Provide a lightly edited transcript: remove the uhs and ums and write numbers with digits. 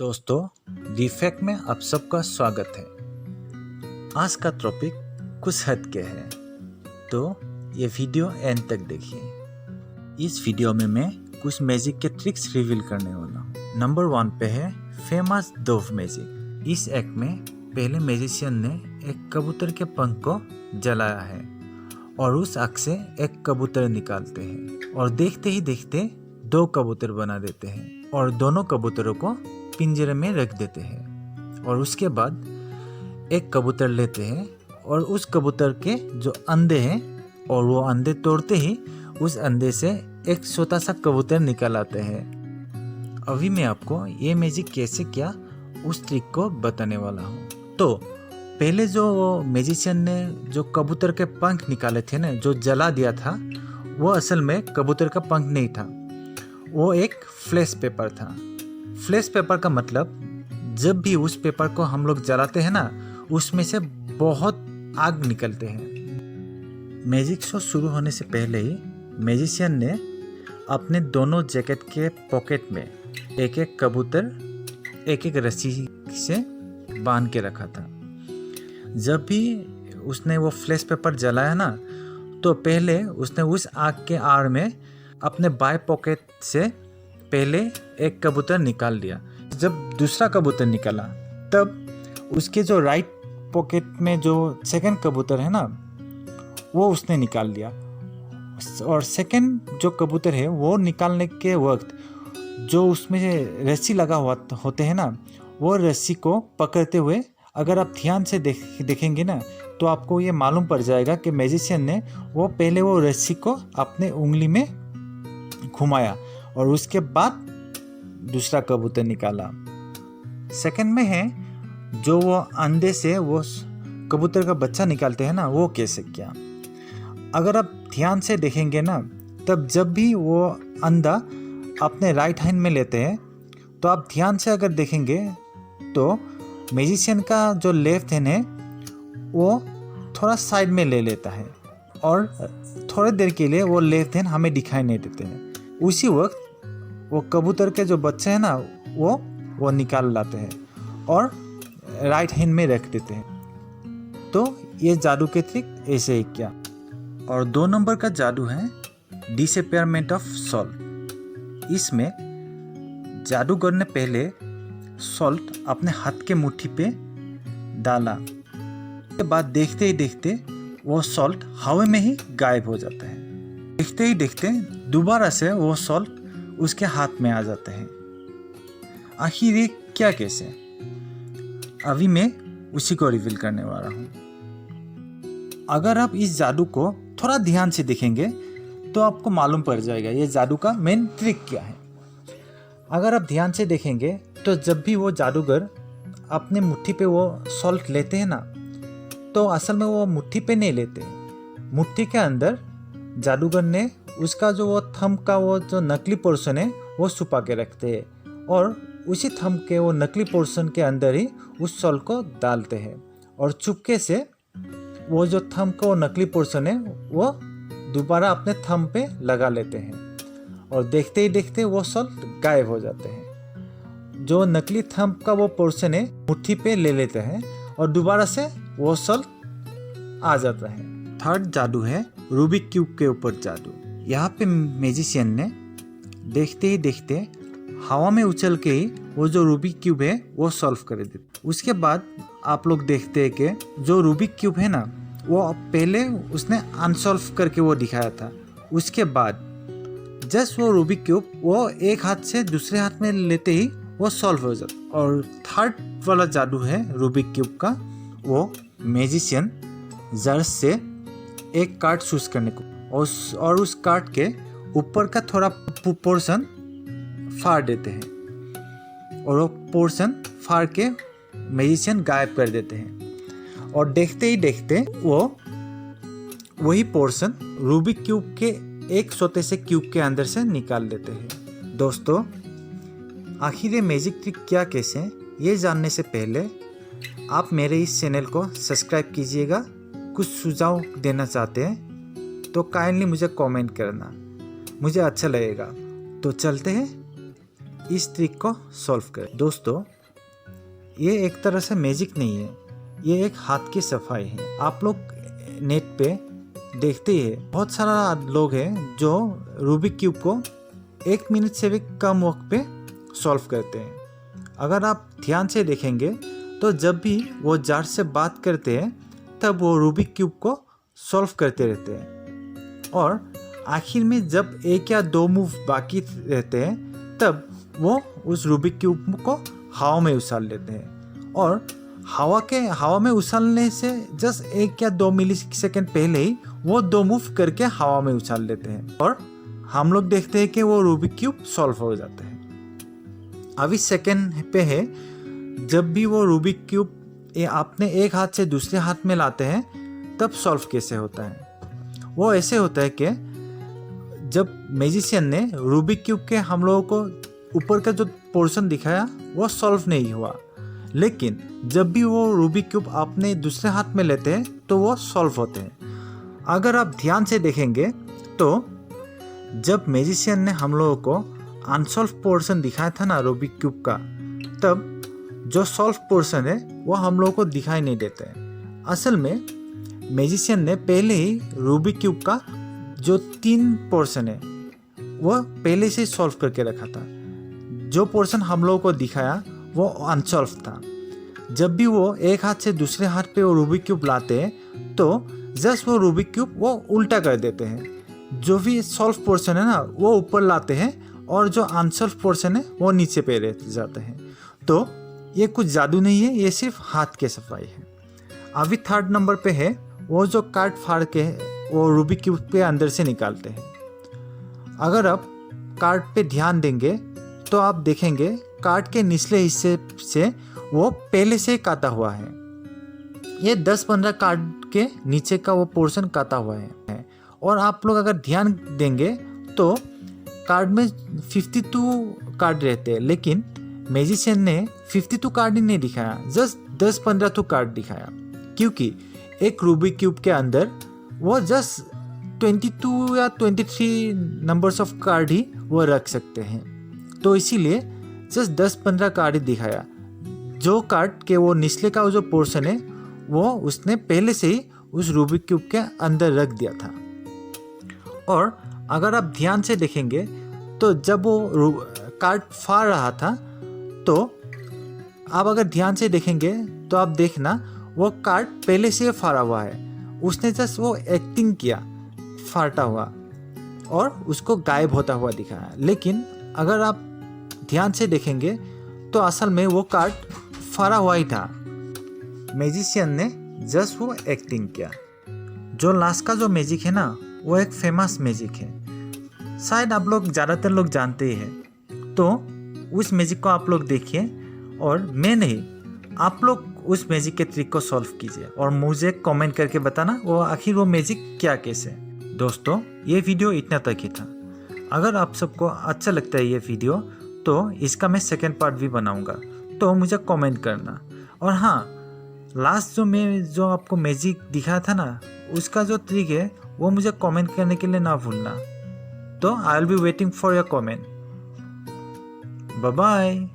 दोस्तों, डिफेक्ट में आप सबका स्वागत है। आज का टॉपिक कुछ हद के है, तो ये वीडियो एंड तक देखिए। इस वीडियो में मैं कुछ मैजिक के ट्रिक्स रिवील करने वाला हूँ। नंबर 1 पे है फेमस डोव मैजिक। इस एक्ट में पहले मैजिशियन ने एक कबूतर के पंख को जलाया है और उस आग से एक कबूतर निकालते हैं और देखते ही देखते 2 कबूतर बना देते हैं और दोनों कबूतरों को पिंजरे में रख देते हैं। और उसके बाद एक कबूतर लेते हैं और उस कबूतर के जो अंडे हैं और वो अंडे तोड़ते ही उस अंडे से एक छोटा सा कबूतर निकल आते हैं। अभी मैं आपको ये मैजिक कैसे किया उस ट्रिक को बताने वाला हूँ। तो पहले जो मैजिशियन ने जो कबूतर के पंख निकाले थे ना, जो जला दिया था, वो असल में कबूतर का पंख नहीं था, वो एक फ्लैश पेपर था। फ्लैश पेपर का मतलब जब भी उस पेपर को हम लोग जलाते हैं ना, उसमें से बहुत आग निकलते हैं। मैजिक शो शुरू होने से पहले ही मैजिशियन ने अपने दोनों जैकेट के पॉकेट में एक एक कबूतर एक एक रस्सी से बांध के रखा था। जब भी उसने वो फ्लैश पेपर जलाया ना, तो पहले उसने उस आग के आड़ में अपने बाएं पॉकेट से पहले एक कबूतर निकाल लिया। जब दूसरा कबूतर निकला तब उसके जो राइट पॉकेट में जो सेकंड कबूतर है ना, वो उसने निकाल लिया। और सेकंड जो कबूतर है वो निकालने के वक्त जो उसमें रस्सी लगा हुआ होते हैं ना, वो रस्सी को पकड़ते हुए अगर आप ध्यान से देखेंगे ना, तो आपको ये मालूम पड़ जाएगा कि मैजिशियन ने वो पहले वो रस्सी को अपने उंगली में घुमाया और उसके बाद दूसरा कबूतर निकाला। सेकंड में है जो वो अंडे से वो कबूतर का बच्चा निकालते हैं ना, वो कैसे किया। अगर आप ध्यान से देखेंगे ना, तब जब भी वो अंडा अपने राइट हैंड में लेते हैं, तो आप ध्यान से अगर देखेंगे तो मैजिशियन का जो लेफ्ट हैंड है वो थोड़ा साइड में ले लेता है और थोड़ी देर के लिए वो लेफ्ट हैंड हमें दिखाई नहीं देते हैं। उसी वक्त वो कबूतर के जो बच्चे हैं ना, वो निकाल लाते हैं और राइट हैंड में रख देते हैं। तो ये जादू के ट्रिक ऐसे ही किया। और 2 नंबर का जादू है डिसअपीयरमेंट ऑफ सॉल्ट। इसमें जादूगर ने पहले सॉल्ट अपने हाथ के मुट्ठी पे डाला, उसके बाद देखते ही देखते वो सॉल्ट हवा में ही गायब हो जाता है। देखते ही देखते दोबारा से वो सॉल्ट उसके हाथ में आ जाते हैं। आखिर ये क्या कैसे, अभी मैं उसी को रिवील करने वाला हूँ। अगर आप इस जादू को थोड़ा ध्यान से देखेंगे तो आपको मालूम पड़ जाएगा ये जादू का मेन ट्रिक क्या है। अगर आप ध्यान से देखेंगे तो जब भी वो जादूगर अपने मुट्ठी पे वो सॉल्ट लेते हैं ना, तो असल में वो मुट्ठी पे नहीं लेते। मुट्ठी के अंदर जादूगर ने उसका जो वो थंब का वो जो नकली पोर्शन है वो छुपा के रखते हैं और उसी थंब के वो नकली पोर्शन के अंदर ही उस सॉल्ट को डालते हैं और चुपके से वो जो थंब का वो नकली पोर्शन है वो दोबारा अपने थंब पे लगा लेते हैं और देखते ही देखते वो सॉल्ट गायब हो जाते हैं। जो नकली थंब का वो पोर्शन है मुट्ठी पे ले लेते हैं और दोबारा से वो सॉल्ट आ जाता है। थर्ड जादू है रूबिक क्यूब के ऊपर जादू। यहाँ पे मैजिशियन ने देखते ही देखते हवा में उछल के ही वो जो रूबिक क्यूब है वो सॉल्व कर देते। उसके बाद आप लोग देखते हैं कि जो रूबिक क्यूब है ना, वो पहले उसने अनसॉल्व करके वो दिखाया था। उसके बाद जस्ट वो रूबिक क्यूब वो एक हाथ से दूसरे हाथ में लेते ही वो सॉल्व हो जाता। और थर्ड वाला जादू है रूबिक क्यूब का, वो मैजिशियन जर से एक कार्ड चूज करने को और उस कार्ड के ऊपर का थोड़ा पोर्शन फाड़ देते हैं और वो पोर्शन फाड़ के मैजिशियन गायब कर देते हैं और देखते ही देखते वही पोर्शन रूबिक क्यूब के एक छोटे से क्यूब के अंदर से निकाल देते हैं। दोस्तों, आखिर ये मैजिक ट्रिक क्या कैसे, ये जानने से पहले आप मेरे इस चैनल को सब्सक्राइब कीजिएगा। कुछ सुझाव देना चाहते हैं तो काइंडली मुझे कमेंट करना, मुझे अच्छा लगेगा। तो चलते हैं इस ट्रिक को सॉल्व करें। दोस्तों, ये एक तरह से मैजिक नहीं है, ये एक हाथ की सफाई है। आप लोग नेट पे देखते ही है, बहुत सारा लोग हैं जो रूबिक क्यूब को 1 मिनट से भी कम वक्त पे सॉल्व करते हैं। अगर आप ध्यान से देखेंगे तो जब भी वो जार से बात करते हैं तब वो रूबिक क्यूब को सॉल्व करते रहते हैं, और आखिर में जब 1 या 2 मूव बाकी रहते हैं तब वो उस रूबिक क्यूब को हवा में उछाल लेते हैं, और हवा में उछालने से जस्ट 1 या 2 मिलीसेकंड पहले ही वो 2 मूव करके हवा में उछाल लेते हैं, और हम लोग देखते हैं कि वो रूबिक क्यूब सॉल्व हो जाता है। अभी सेकंड पे है, जब भी वो रूबिक क्यूब आपने एक हाथ से दूसरे हाथ में लाते हैं तब सॉल्व कैसे होता है। वो ऐसे होता है कि जब मैजिशियन ने रूबिक क्यूब के हम लोगों को ऊपर का जो पोर्शन दिखाया वो सॉल्व नहीं हुआ, लेकिन जब भी वो रूबिक क्यूब आपने दूसरे हाथ में लेते हैं तो वो सॉल्व होते हैं। अगर आप ध्यान से देखेंगे तो जब मैजिशियन ने हम लोगों को अनसॉल्व पोर्शन दिखाया था ना रूबिक क्यूब का, तब जो सॉल्व पोर्शन है वो हम लोगों को दिखाई नहीं देते हैं। असल में मैजिशियन ने पहले ही रूबिक क्यूब का जो 3 पोर्शन है वो पहले से सॉल्व करके रखा था। जो पोर्शन हम लोगों को दिखाया वो अनसॉल्व था। जब भी वो एक हाथ से दूसरे हाथ पे वो रूबिक क्यूब लाते हैं तो जस्ट वो रूबिक क्यूब वो उल्टा कर देते हैं। जो भी सॉल्व पोर्शन है ना वो ऊपर लाते हैं, और जो अनसॉल्व पोर्शन है वो नीचे पे रह जाते हैं। तो ये कुछ जादू नहीं है, ये सिर्फ हाथ की सफाई है। अभी थर्ड नंबर पे है, वो जो कार्ड फाड़ के वो रूबिक क्यूब के अंदर से निकालते हैं। अगर आप कार्ड पे ध्यान देंगे तो आप देखेंगे कार्ड के निचले हिस्से से वो पहले से काटा हुआ है। ये 10-15 कार्ड के नीचे का वो पोर्शन काटा हुआ है, और आप लोग अगर ध्यान देंगे तो कार्ड में 52 कार्ड रहते हैं, लेकिन मैजिशियन ने 52 कार्ड ही नहीं दिखाया, जस्ट 10-15 कार्ड दिखाया, क्योंकि एक रूबिक क्यूब के अंदर वो जस्ट 22 या 23 नंबर्स ऑफ कार्ड ही वो रख सकते हैं। तो इसीलिए जस्ट 10-15 कार्ड ही दिखाया। जो कार्ड के वो निचले का जो पोर्शन है वो उसने पहले से ही उस रूबिक क्यूब के अंदर रख दिया था। और अगर आप ध्यान से देखेंगे तो जब वो कार्ड फाड़ रहा था तो आप अगर ध्यान से देखेंगे तो आप देखना वो कार्ड पहले से फाड़ा हुआ है, उसने जस्ट वो एक्टिंग किया फाटा हुआ और उसको गायब होता हुआ दिखाया। लेकिन अगर आप ध्यान से देखेंगे तो असल में वो कार्ड फाड़ा हुआ ही था, मैजिशियन ने जस्ट वो एक्टिंग किया। जो लास्ट का जो मैजिक है ना वो एक फेमस मैजिक है, शायद आप लोग ज़्यादातर लोग जानते ही हैं। तो उस मैजिक को आप लोग देखिए, और मैं नहीं, आप लोग उस मैजिक के ट्रिक को सॉल्व कीजिए और मुझे कमेंट करके बताना वो आखिर वो मैजिक क्या कैसे। दोस्तों, ये वीडियो इतना तक ही था। अगर आप सबको अच्छा लगता है ये वीडियो तो इसका मैं सेकंड पार्ट भी बनाऊंगा, तो मुझे कमेंट करना। और हाँ, लास्ट जो आपको मैजिक दिखाया था ना उसका जो ट्रिक है वो मुझे कमेंट करने के लिए ना भूलना। तो I will be waiting for your comment. Bye bye.